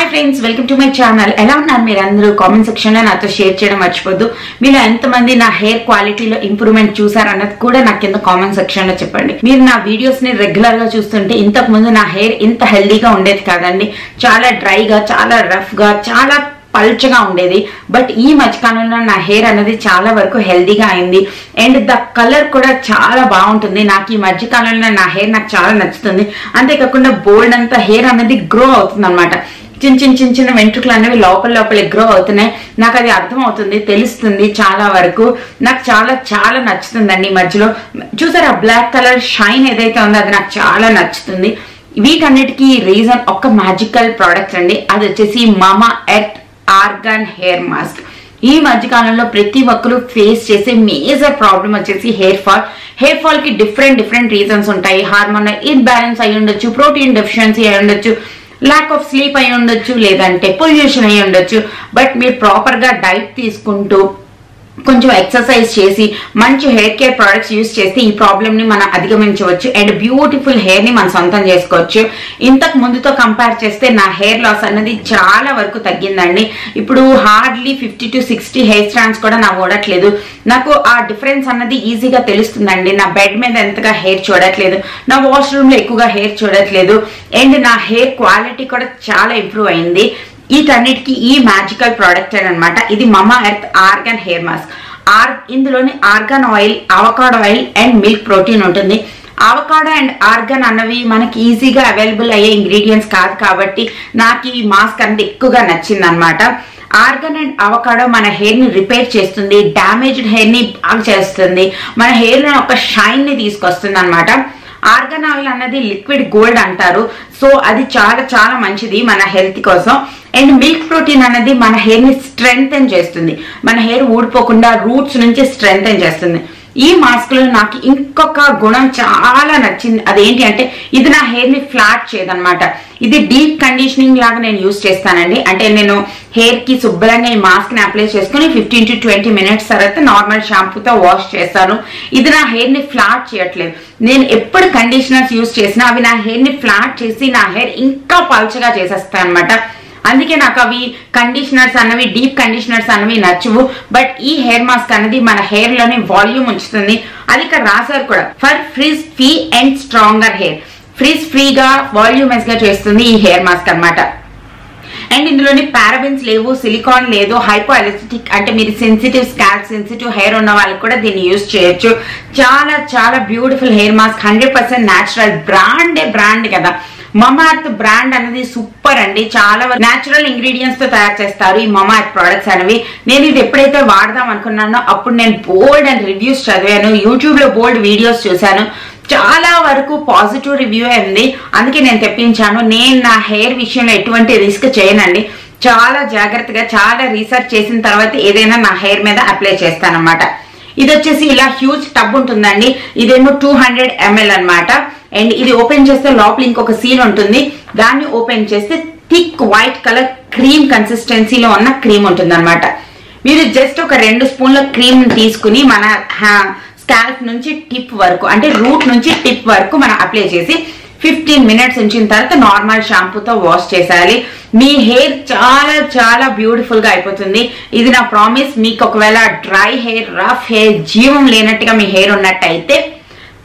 Hi friends, welcome to my channel. ఎలా ఉన్నారు మీరు అందరూ? కామెంట్ సెక్షన్ లో నాతో షేర్ చేయడం మర్చిపోద్దు. మీరు ఎంతమంది నా హెయిర్ క్వాలిటీలో ఇంప్రూవ్మెంట్ చూసారన్నది కూడా నాకు కింద కామెంట్ సెక్షన్ లో చెప్పండి. మీరు నా వీడియోస్ ని రెగ్యులర్ గా చూస్తుంటే ఇంతకు ముందు నా హెయిర్ ఇంత హెల్దీగా ఉండేది కాదండి. చాలా డ్రైగా, చాలా రఫ్ గా, చాలా పల్చగా ఉండేది. బట్ ఈ మధ్యకాలంలో నా హెయిర్ అనేది చాలా వరకు హెల్దీగా అయింది. అండ్ ద కలర్ కూడా చాలా బాగుంటుంది. నాకు ఈ మధ్యకాలంలో నా హెయిర్ నాకు చాలా నచ్చుతుంది. అంతేకాకుండా బోల్డ్ అంతా హెయిర్ అనేది గ్రో అవుతుంది అనమాట. చిన్న వెంట్రుకలు అనేవి లోపల గ్రో అవుతున్నాయి. నాకు అది అర్థం అవుతుంది, తెలుస్తుంది. చాలా వరకు నాకు చాలా నచ్చుతుందండి. ఈ మధ్యలో చూసారా బ్లాక్ కలర్ షైన్ ఏదైతే ఉందో అది నాకు చాలా నచ్చుతుంది. వీటన్నిటికీ రీజన్ ఒక మ్యాజికల్ ప్రోడక్ట్ అండి. అది వచ్చేసి మామా ఎర్త్ ఆర్గాన్ హెయిర్ మాస్క్. ఈ మధ్యకాలంలో ప్రతి ఒక్కరు ఫేస్ చేసే మేజర్ ప్రాబ్లం వచ్చేసి హెయిర్ ఫాల్ కి డిఫరెంట్ రీజన్స్ ఉంటాయి. హార్మోన్ ఇన్బ్యాలెన్స్ అయి ఉండొచ్చు, ప్రోటీన్ డెఫిషియన్సీ అయి ఉండొచ్చు, ల్యాక్ ఆఫ్ స్లీప్ అయి ఉండొచ్చు, లేదంటే పొల్యూషన్ అయి ఉండొచ్చు. బట్ మీరు ప్రాపర్ గా డైట్ తీసుకుంటూ కొంచెం ఎక్సర్సైజ్ చేసి మంచి హెయిర్ కేర్ ప్రొడక్ట్స్ యూజ్ చేస్తే ఈ ప్రాబ్లమ్ ని మనం అధిగమించవచ్చు అండ్ బ్యూటిఫుల్ హెయిర్ ని మనం సొంతం చేసుకోవచ్చు. ఇంతకు ముందుతో కంపేర్ చేస్తే నా హెయిర్ లాస్ అనేది చాలా వరకు తగ్గిందండి. ఇప్పుడు హార్డ్లీ 50 to 60 హెయిర్ స్ట్రాండ్స్ కూడా నాకు ఓడట్లేదు. నాకు ఆ డిఫరెన్స్ అన్నది ఈజీగా తెలుస్తుందండి. నా బెడ్ మీద ఎంతగా హెయిర్ చూడట్లేదు, నా వాష్రూమ్ లో ఎక్కువగా హెయిర్ చూడట్లేదు, అండ్ నా హెయిర్ క్వాలిటీ కూడా చాలా ఇంప్రూవ్ అయింది. వీటన్నిటికీ ఈ మ్యాజికల్ ప్రోడక్ట్ అనమాట. ఇది మామా ఎర్త్ ఆర్గాన్ హెయిర్ మాస్క్. ఇందులోని organ oil, avocado oil and milk protein ఉంటుంది. అవకాడో అండ్ ఆర్గాన్ అన్నవి మనకి ఈజీగా అవైలబుల్ అయ్యే ఇంగ్రీడియంట్స్ కాదు కాబట్టి నాకు ఈ మాస్క్ అనేది ఎక్కువగా నచ్చింది అనమాట. ఆర్గాన్ అండ్ అవకాడో మన హెయిర్ ని రిపేర్ చేస్తుంది, డ్యామేజ్డ్ హెయిర్ ని బాగా చేస్తుంది, మన హెయిర్ లో ఒక షైన్ ని తీసుకొస్తుంది అనమాట. ఆర్గాన్ ఆయిల్ అన్నది లిక్విడ్ గోల్డ్ అంటారు. సో అది చాలా మంచిది మన హెల్త్ కోసం. అండ్ మిల్క్ ప్రోటీన్ అనేది మన హెయిర్ ని స్ట్రెంగ్తెన్ చేస్తుంది, మన హెయిర్ ఊడిపోకుండా రూట్స్ నుంచి స్ట్రెంగ్తెన్ చేస్తుంది. ఈ మాస్క్ లో నాకు ఇంకొక గుణం చాలా నచ్చింది. అదేంటి అంటే ఇది నా హెయిర్ ని ఫ్లాట్ చేయదనమాట. ఇది డీప్ కండిషనింగ్ లాగా నేను యూజ్ చేస్తానండి. అంటే నేను హెయిర్ కి శుభ్రంగా ఈ మాస్క్ ని అప్లై చేసుకుని 15 to 20 minutes తర్వాత నార్మల్ షాంపూతో వాష్ చేస్తాను. ఇది నా హెయిర్ ని ఫ్లాట్ చేయట్లేదు. నేను ఎప్పుడు కండిషనర్స్ యూజ్ చేసినా అవి నా హెయిర్ ని ఫ్లాట్ చేసి నా హెయిర్ ఇంకా పల్చగా చేసేస్తాయి అనమాట. అందుకే నాకు అవి కండిషనర్స్ అన్నవి, డీప్ కండిషనర్స్ అన్నవి నచ్చవు. బట్ ఈ హెయిర్ మాస్క్ అనేది మన హెయిర్ లోని వాల్యూమ్ ఉంచుతుంది. అది ఇక్కడ రాశారు కూడా, for fridge free and stronger hair. Fridge ఫ్రీగా, వాల్యూమస్ గా చేస్తుంది ఈ హెయిర్ మాస్క్ అనమాట. అండ్ ఇందులోని పారాబెన్స్ లేవు, సిలికాన్ లేదు, హైపో అలర్జిటిక్ అంటే మీరు సెన్సిటివ్ స్కాల్ప్, సెన్సిటివ్ హెయిర్ ఉన్న వాళ్ళకి కూడా దీన్ని యూజ్ చేయొచ్చు. చాలా beautiful hair mask. 100% natural. Brand కదా. మామా ఎర్త్ బ్రాండ్ అనేది సూపర్ అండి. చాలా న్యాచురల్ ఇంగ్రీడియంట్స్ తో తయారు చేస్తారు ఈ మామా ఎర్త్ ప్రొడక్ట్స్ అనేవి. నేను ఇది ఎప్పుడైతే వాడదాం అనుకున్నానో అప్పుడు నేను బోల్డ్ అండ్ రివ్యూస్ చదివాను, యూట్యూబ్ లో బోల్డ్ వీడియోస్ చూశాను. చాలా వరకు పాజిటివ్ రివ్యూ ఉంది. అందుకే నేను తెప్పించాను. నేను నా హెయిర్ విషయంలో ఎటువంటి రిస్క్ చేయనండి. చాలా జాగ్రత్తగా, చాలా రీసెర్చ్ చేసిన తర్వాత ఏదైనా నా హెయిర్ మీద అప్లై చేస్తానన్నమాట. ఇది వచ్చేసి ఇలా హ్యూజ్ టబ్ ఉంటుందండి. ఇదేమో 200 ml అనమాట. అండ్ ఇది ఓపెన్ చేస్తే లోపల ఇంకొక సీల్ ఉంటుంది. దాన్ని ఓపెన్ చేస్తే థిక్ వైట్ కలర్ క్రీమ్ కన్సిస్టెన్సీలో ఉన్న క్రీమ్ ఉంటుంది అనమాట. మీరు జస్ట్ ఒక 2 స్పూన్ల క్రీమ్ తీసుకుని మన స్కాల్ప్ నుంచి టిప్ వరకు, అంటే రూట్ నుంచి టిప్ వరకు మనం అప్లై చేసి 15 minutes ఉంచిన తర్వాత నార్మల్ షాంపూతో వాష్ చేసేయాలి. మీ హెయిర్ చాలా బ్యూటిఫుల్ గా అయిపోతుంది. ఇది నా ప్రామిస్. మీకు ఒకవేళ డ్రై హెయిర్, రఫ్ హెయిర్, జీవం లేనట్టుగా మీ హెయిర్ ఉన్నట్టయితే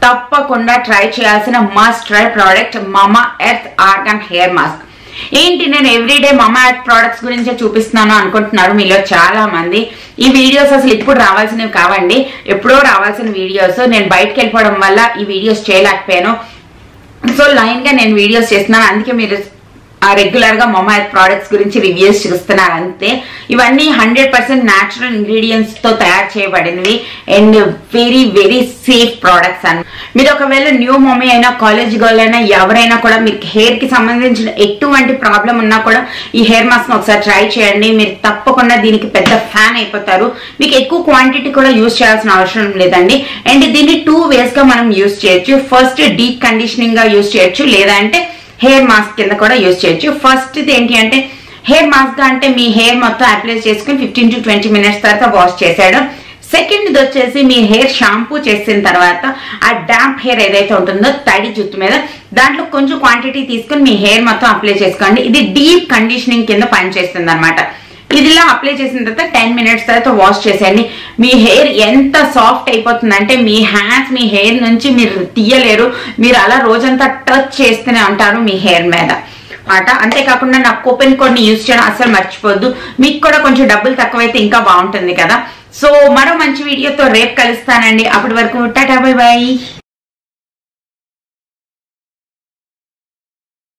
తప్పకుండా ట్రై చేయాల్సిన మస్ట్ ట్రై ప్రోడక్ట్ మామా ఎర్త్ ఆర్గాన్ హెయిర్ మాస్క్. ఏంటి నేను ఎవ్రీడే మామా ఎర్త్ ప్రొడక్ట్స్ గురించే చూపిస్తున్నాను అనుకుంటున్నారు మీలో చాలా మంది. ఈ వీడియోస్ అసలు ఇప్పుడు రావాల్సినవి కావండి, ఎప్పుడో రావాల్సిన వీడియోస్. నేను బయటకు వెళ్ళిపోవడం వల్ల ఈ వీడియోస్ చేయలేకపోయాను. సో లైన్ గా నేను వీడియోస్ చేస్తున్నాను. అందుకే మీరు రెగ్యులర్ గా మామా ఎర్త్ ప్రొడక్ట్స్ గురించి రివ్యూస్ చూస్తున్నారు అంతే. ఇవన్నీ 100% న్యాచురల్ ఇంగ్రీడియంట్స్ తో తయారు చేయబడినవి అండ్ వెరీ సేఫ్ ప్రొడక్ట్స్ అని. మీరు ఒకవేళ న్యూ మమ్మీ అయినా, కాలేజ్ గర్ల్ అయినా, ఎవరైనా కూడా మీకు హెయిర్ కి సంబంధించిన ఎటువంటి ప్రాబ్లం ఉన్నా కూడా ఈ హెయిర్ మాస్క్ ఒకసారి ట్రై చేయండి. మీరు తప్పకుండా దీనికి పెద్ద ఫ్యాన్ అయిపోతారు. మీకు ఎక్కువ క్వాంటిటీ కూడా యూజ్ చేయాల్సిన అవసరం లేదండి. అండ్ దీన్ని 2 ways గా మనం యూజ్ చేయొచ్చు. ఫస్ట్ డీప్ కండిషనింగ్ గా యూజ్ చేయొచ్చు, లేదా అంటే హెయిర్ మాస్క్ కింద కూడా యూజ్ చేయొచ్చు. ఫస్ట్ ఇది ఏంటి అంటే హెయిర్ మాస్క్ అంటే మీ హెయిర్ మొత్తం అప్లై చేసుకుని 15 to 20 minutes తర్వాత వాష్ చేసాడు. సెకండ్ వచ్చేసి మీ హెయిర్ షాంపూ చేసిన తర్వాత ఆ డాంప్ హెయిర్ ఏదైతే ఉంటుందో తడి జుట్టు మీద దాంట్లో కొంచెం క్వాంటిటీ తీసుకుని మీ హెయిర్ మొత్తం అప్లై చేసుకోండి. ఇది డీప్ కండిషనింగ్ కింద పనిచేస్తుంది అనమాట. ఇదిలా అప్లై చేసిన తర్వాత 10 minutes తర్వాత వాష్ చేసేయండి. మీ హెయిర్ ఎంత సాఫ్ట్ అయిపోతుందంటే మీ హ్యాండ్స్ మీ హెయిర్ నుంచి మీరు తీయలేరు. మీరు అలా రోజంతా టచ్ చేస్తూనే ఉంటారు మీ హెయిర్ మీద మాట. అంతేకాకుండా నా కూపన్ కోడ్ ని యూజ్ చేయడం అస్సలు మర్చిపోద్దు. మీకు కూడా కొంచెం డబ్బులు తక్కువైతే ఇంకా బాగుంటుంది కదా. సో మరో మంచి వీడియోతో రేపు కలుస్తానండి. అప్పటి వరకు టాటా బై బై.